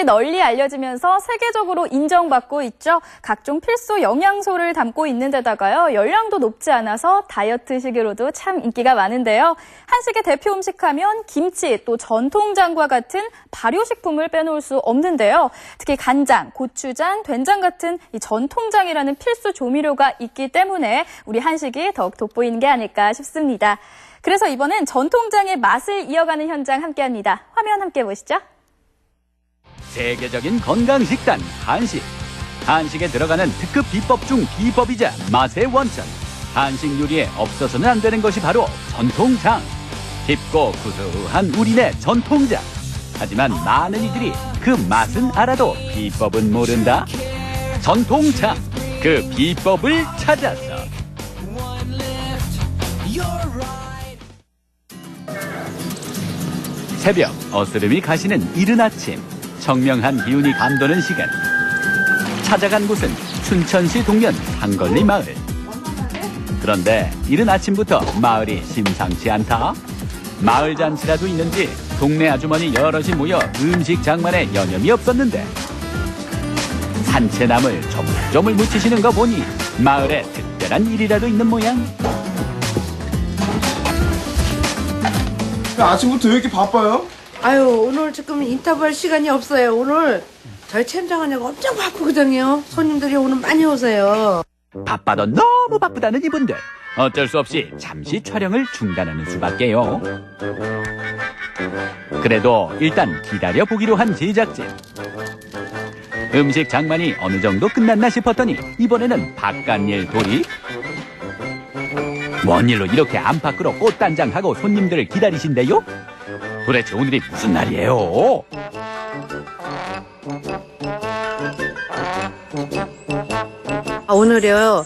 널리 알려지면서 세계적으로 인정받고 있죠. 각종 필수 영양소를 담고 있는 데다가요. 열량도 높지 않아서 다이어트식으로도 참 인기가 많은데요. 한식의 대표 음식하면 김치, 또 전통장과 같은 발효식품을 빼놓을 수 없는데요. 특히 간장, 고추장, 된장 같은 이 전통장이라는 필수 조미료가 있기 때문에 우리 한식이 더욱 돋보이는 게 아닐까 싶습니다. 그래서 이번엔 전통장의 맛을 이어가는 현장 함께합니다. 화면 함께 보시죠. 세계적인 건강식단 한식. 한식에 들어가는 특급 비법 중 비법이자 맛의 원천. 한식 요리에 없어서는 안 되는 것이 바로 전통장. 깊고 구수한 우리네 전통장. 하지만 많은 이들이 그 맛은 알아도 비법은 모른다. 전통장, 그 비법을 찾아서. 새벽 어스름이 가시는 이른 아침, 청명한 기운이 감도는 시간. 찾아간 곳은 춘천시 동면 상걸리 마을. 그런데 이른 아침부터 마을이 심상치 않다. 마을 잔치라도 있는지 동네 아주머니 여럿이 모여 음식 장만에 여념이 없었는데 산채나물 조물조물 묻히시는 거 보니 마을에 특별한 일이라도 있는 모양. 아침부터 왜 이렇게 바빠요? 아유, 오늘 조금 인터뷰할 시간이 없어요. 오늘 저희 챔장하냐고 엄청 바쁘거든요. 손님들이 오늘 많이 오세요. 바빠도 너무 바쁘다는 이분들. 어쩔 수 없이 잠시 촬영을 중단하는 수밖에요. 그래도 일단 기다려보기로 한 제작진. 음식 장만이 어느 정도 끝났나 싶었더니 이번에는 바깥일 돌입. 뭔 일로 이렇게 안팎으로 꽃단장하고 손님들을 기다리신대요? 도대체 오늘이 무슨 날이에요? 오늘요,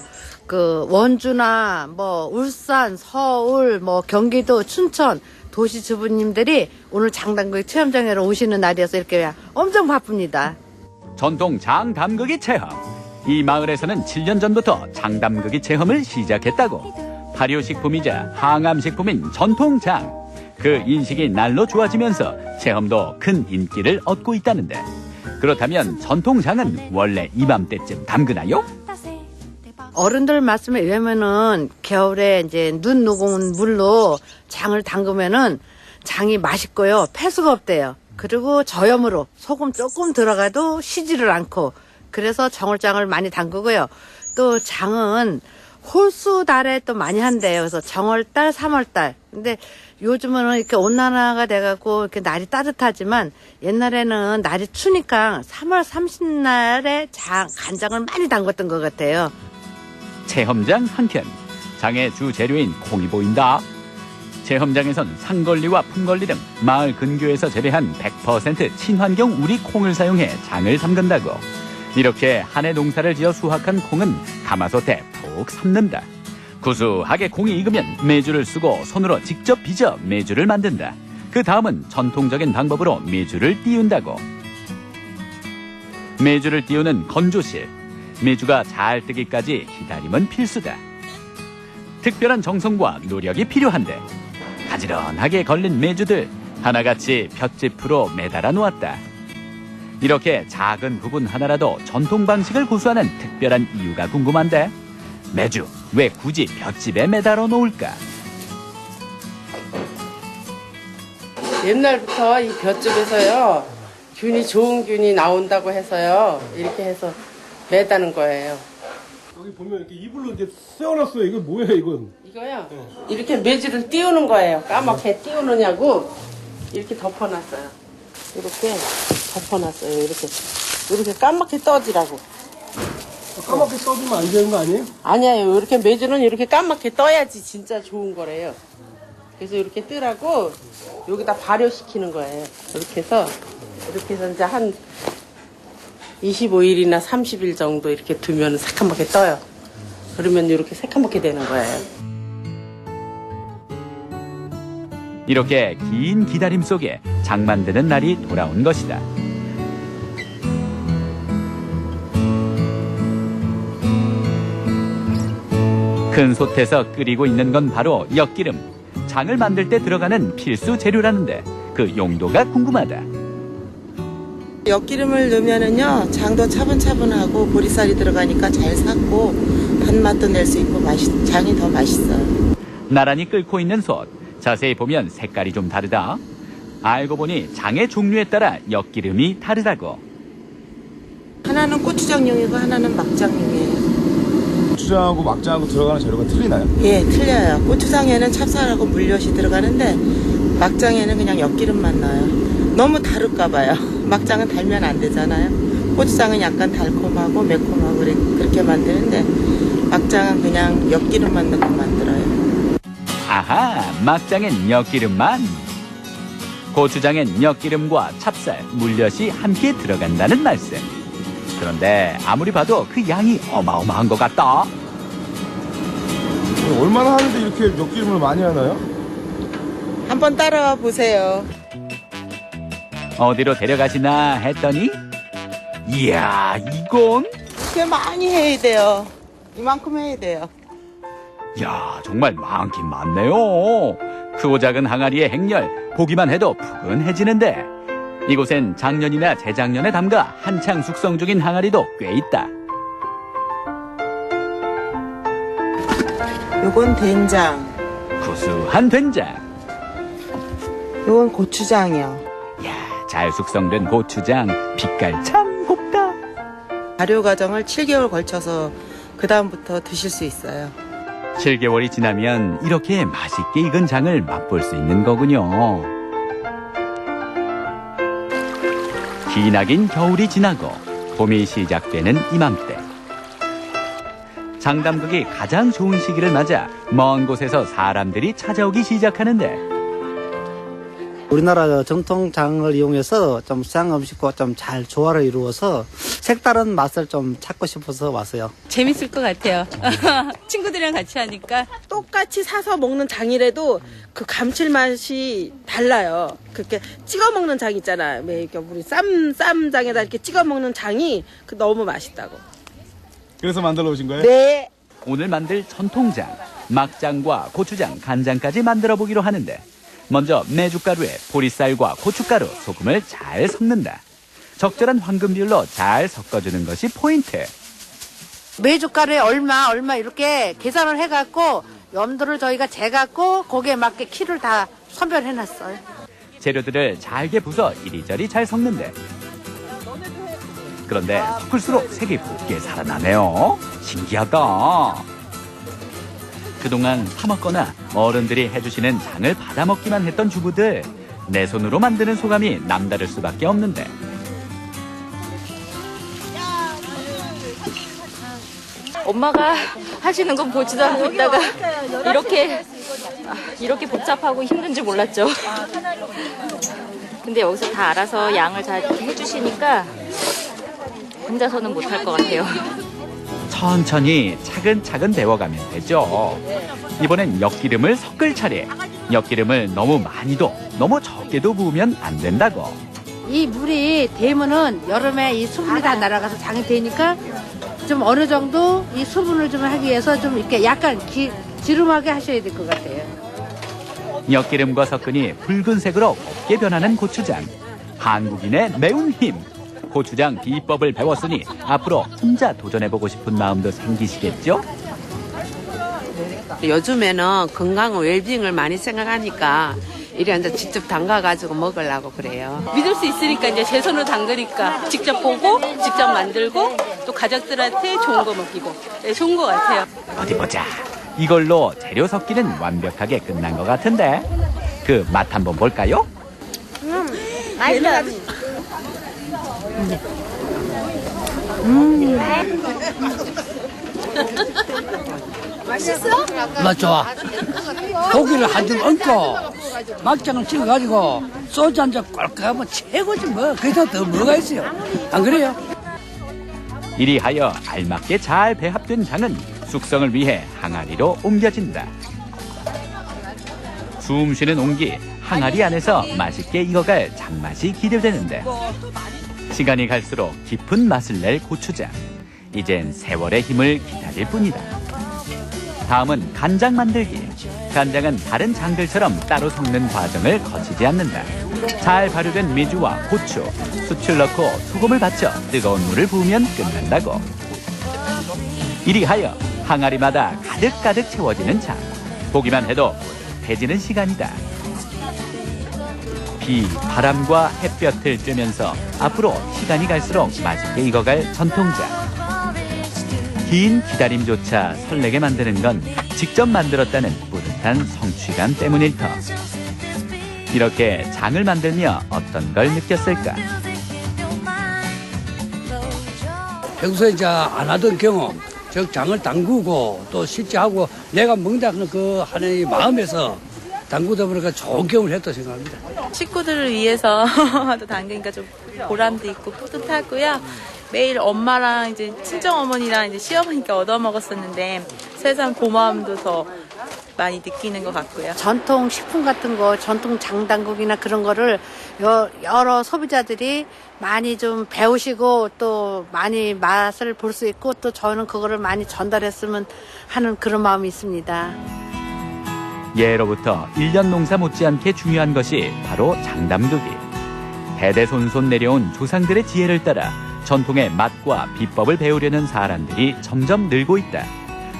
원주나 울산, 서울, 경기도, 춘천 도시 주부님들이 오늘 장담극 체험장에 오시는 날이어서 이렇게 엄청 바쁩니다. 전통 장담극이 체험. 이 마을에서는 7년 전부터 장담극이 체험을 시작했다고. 발효식품이자 항암식품인 전통장. 그 인식이 날로 좋아지면서 체험도 큰 인기를 얻고 있다는데, 그렇다면 전통장은 원래 이맘때쯤 담그나요? 어른들 말씀에 의하면은 겨울에 이제 눈 녹은 물로 장을 담그면은 장이 맛있고요, 폐수가 없대요. 그리고 저염으로 소금 조금 들어가도 시지를 않고, 그래서 정월장을 많이 담그고요. 또 장은 홀수달에 또 많이 한대요. 그래서 정월달, 3월달. 근데 요즘은 이렇게 온난화가 돼갖고 이렇게 날이 따뜻하지만 옛날에는 날이 추니까 3월 30날에 간장을 많이 담갔던 것 같아요. 체험장 한켠. 장의 주 재료인 콩이 보인다. 체험장에선 상걸리와 품걸리 등 마을 근교에서 재배한 100% 친환경 우리 콩을 사용해 장을 담근다고. 이렇게 한 해 농사를 지어 수확한 콩은 가마솥에 푹 삶는다. 구수하게 콩이 익으면 메주를 쓰고 손으로 직접 빚어 메주를 만든다. 그 다음은 전통적인 방법으로 메주를 띄운다고. 메주를 띄우는 건조실. 메주가 잘 뜨기까지 기다림은 필수다. 특별한 정성과 노력이 필요한데 가지런하게 걸린 메주들 하나같이 볏짚으로 매달아 놓았다. 이렇게 작은 부분 하나라도 전통 방식을 고수하는 특별한 이유가 궁금한데, 메주 왜 굳이 볏짚에 매달아 놓을까? 옛날부터 이 볏짚에서요, 균이 좋은 균이 나온다고 해서요, 이렇게 해서 매다는 거예요. 여기 보면 이렇게 이불로 이제 세워놨어요. 이거 뭐예요, 이건? 이거요? 이렇게 메주를 띄우는 거예요. 까맣게 띄우느냐고 이렇게 덮어놨어요. 이렇게 덮어놨어요. 이렇게 까맣게 떠지라고. 까맣게 써주면 안 되는 거 아니에요? 아니에요. 이렇게 메주는 이렇게 까맣게 떠야지 진짜 좋은 거래요. 그래서 이렇게 뜨라고 여기다 발효시키는 거예요. 이렇게 해서 이제 한 25일이나 30일 정도 이렇게 두면 새까맣게 떠요. 그러면 이렇게 새까맣게 되는 거예요. 이렇게 긴 기다림 속에 장 만드는 날이 돌아온 것이다. 큰 솥에서 끓이고 있는 건 바로 엿기름. 장을 만들 때 들어가는 필수 재료라는데 그 용도가 궁금하다. 엿기름을 넣으면은요 장도 차분차분하고 보리쌀이 들어가니까 잘 삭고 단맛도 낼 수 있고 장이 더 맛있어요. 나란히 끓고 있는 솥. 자세히 보면 색깔이 좀 다르다. 알고 보니 장의 종류에 따라 엿기름이 다르다고. 하나는 고추장용이고 하나는 막장용이에요. 고추장하고 막장하고 들어가는 재료가 틀리나요? 예, 틀려요. 고추장에는 찹쌀하고 물엿이 들어가는데 막장에는 그냥 엿기름만 넣어요. 너무 다를까 봐요. 막장은 달면 안 되잖아요. 고추장은 약간 달콤하고 매콤하고 그렇게 만드는데 막장은 그냥 엿기름만 넣고 만들어요. 아하, 막장엔 엿기름만. 고추장엔 엿기름과 찹쌀, 물엿이 함께 들어간다는 말씀. 그런데 아무리 봐도 그 양이 어마어마한 것 같다. 얼마나 하는데 이렇게 엿기름을 많이 하나요? 한번 따라와 보세요. 어디로 데려가시나 했더니 이야, 이건 이렇게 많이 해야 돼요. 이만큼 해야 돼요. 야, 정말 많긴 많네요. 크고 작은 항아리의 행렬 보기만 해도 푸근해지는데 이곳엔 작년이나 재작년에 담가 한창 숙성 중인 항아리도 꽤 있다. 요건 된장, 구수한 된장. 요건 고추장이요. 야, 잘 숙성된 고추장 빛깔 참 곱다. 발효 과정을 7개월 걸쳐서 그 다음부터 드실 수 있어요. 7개월이 지나면 이렇게 맛있게 익은 장을 맛볼 수 있는 거군요. 기나긴 겨울이 지나고 봄이 시작되는 이맘때. 장담극이 가장 좋은 시기를 맞아 먼 곳에서 사람들이 찾아오기 시작하는데 우리나라 정통장을 이용해서 좀 서양 음식과 좀 잘 조화를 이루어서 색다른 맛을 좀 찾고 싶어서 왔어요. 재밌을 것 같아요. 친구들이랑 같이 하니까. 똑같이 사서 먹는 장이라도 그 감칠맛이 달라요. 그렇게 찍어 먹는 장 있잖아요. 이렇게 우리 쌈장에다 이렇게 찍어 먹는 장이 너무 맛있다고. 그래서 만들어 오신 거예요? 네. 오늘 만들 전통장, 막장과 고추장, 간장까지 만들어 보기로 하는데 먼저 메주가루에 보리쌀과 고춧가루, 소금을 잘 섞는다. 적절한 황금 비율로 잘 섞어주는 것이 포인트. 메주가루에 얼마 이렇게 계산을 해갖고 염도를 저희가 재갖고 거기에 맞게 키를 다 선별해놨어요. 재료들을 잘게 부숴 이리저리 잘 섞는데 그런데 섞을수록 색이 곱게 살아나네요. 신기하다. 그동안 사먹거나 어른들이 해주시는 장을 받아먹기만 했던 주부들, 내 손으로 만드는 소감이 남다를 수밖에 없는데 엄마가 하시는 건 보지도 않고 있다가 이렇게 복잡하고 힘든지 몰랐죠. 근데 여기서 다 알아서 양을 잘 해주시니까 혼자서는 못할 것 같아요. 천천히 차근차근 배워가면 되죠. 이번엔 엿기름을 섞을 차례. 엿기름을 너무 많이도 너무 적게도 부으면 안 된다고. 이 물이 데면은 여름에 이 수분이 다 날아가서 장이 되니까 좀 어느 정도 이 수분을 좀 하기 위해서 좀 이렇게 약간 지름하게 하셔야 될 것 같아요. 엿기름과 섞으니 붉은색으로 곱게 변하는 고추장. 한국인의 매운 힘. 고추장 비법을 배웠으니 앞으로 혼자 도전해보고 싶은 마음도 생기시겠죠? 요즘에는 건강 웰빙을 많이 생각하니까 이래 이제 직접 담가가지고 먹으려고 그래요. 믿을 수 있으니까 이제 제 손으로 담그니까 직접 보고 직접 만들고 또 가족들한테 좋은 거 먹이고 좋은 것 같아요. 어디 보자. 이걸로 재료 섞기는 완벽하게 끝난 것 같은데 그 맛 한번 볼까요? 맛있어. 맛 좋아. 고기를 한 점 얹고 막장을 찍어가지고 소주 한 잔 꼴깍하면 최고지 뭐. 거기서 더 뭐가 있어요. 안 그래요? 이리하여 알맞게 잘 배합된 장은 숙성을 위해 항아리로 옮겨진다. 숨 쉬는 온기, 항아리 안에서 맛있게 익어갈 장맛이 기대되는데 시간이 갈수록 깊은 맛을 낼 고추장. 이젠 세월의 힘을 기다릴 뿐이다. 다음은 간장 만들기. 간장은 다른 장들처럼 따로 섞는 과정을 거치지 않는다. 잘 발효된 메주와 고추, 숯을 넣고 소금을 받쳐 뜨거운 물을 부으면 끝난다고. 이리하여 항아리마다 가득가득 채워지는 장. 보기만 해도 배지는 시간이다. 비, 바람과 햇볕을 쬐면서 앞으로 시간이 갈수록 맛있게 익어갈 전통장. 긴 기다림조차 설레게 만드는 건 직접 만들었다는 뿌듯한 성취감 때문일 터. 이렇게 장을 만들며 어떤 걸 느꼈을까? 평소에 이제 안 하던 경험, 즉 장을 담그고 또 실제 하고 내가 먹는다는 그 하나의 마음에서 담그다 보니까 좋은 경험을 했다고 생각합니다. 식구들을 위해서 또 담그니까 좀 보람도 있고 뿌듯하고요. 매일 엄마랑 이제 친정 어머니랑 이제 시어머니가 얻어 먹었었는데 세상 고마움도 더 많이 느끼는 것 같고요. 전통 식품 같은 거, 전통 장담국이나 그런 거를 여러 소비자들이 많이 좀 배우시고 또 많이 맛을 볼 수 있고 또 저는 그거를 많이 전달했으면 하는 그런 마음이 있습니다. 예로부터 1년 농사 못지않게 중요한 것이 바로 장담두기. 대대손손 내려온 조상들의 지혜를 따라 전통의 맛과 비법을 배우려는 사람들이 점점 늘고 있다.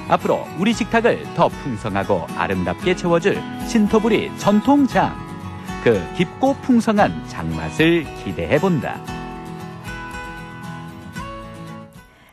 앞으로 우리 식탁을 더 풍성하고 아름답게 채워줄 신토부리 전통장. 그 깊고 풍성한 장맛을 기대해본다.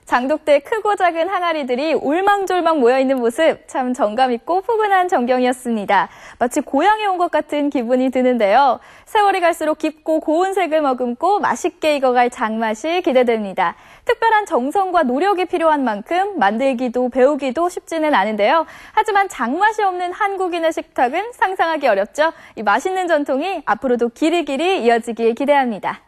장독대 크고 작은 항아리들이 올망졸망 모여있는 모습 참 정감있고 포근한 전경이었습니다. 마치 고향에 온 것 같은 기분이 드는데요. 세월이 갈수록 깊고 고운 색을 머금고 맛있게 익어갈 장맛이 기대됩니다. 특별한 정성과 노력이 필요한 만큼 만들기도 배우기도 쉽지는 않은데요. 하지만 장맛이 없는 한국인의 식탁은 상상하기 어렵죠. 이 맛있는 전통이 앞으로도 길이길이 이어지길 기대합니다.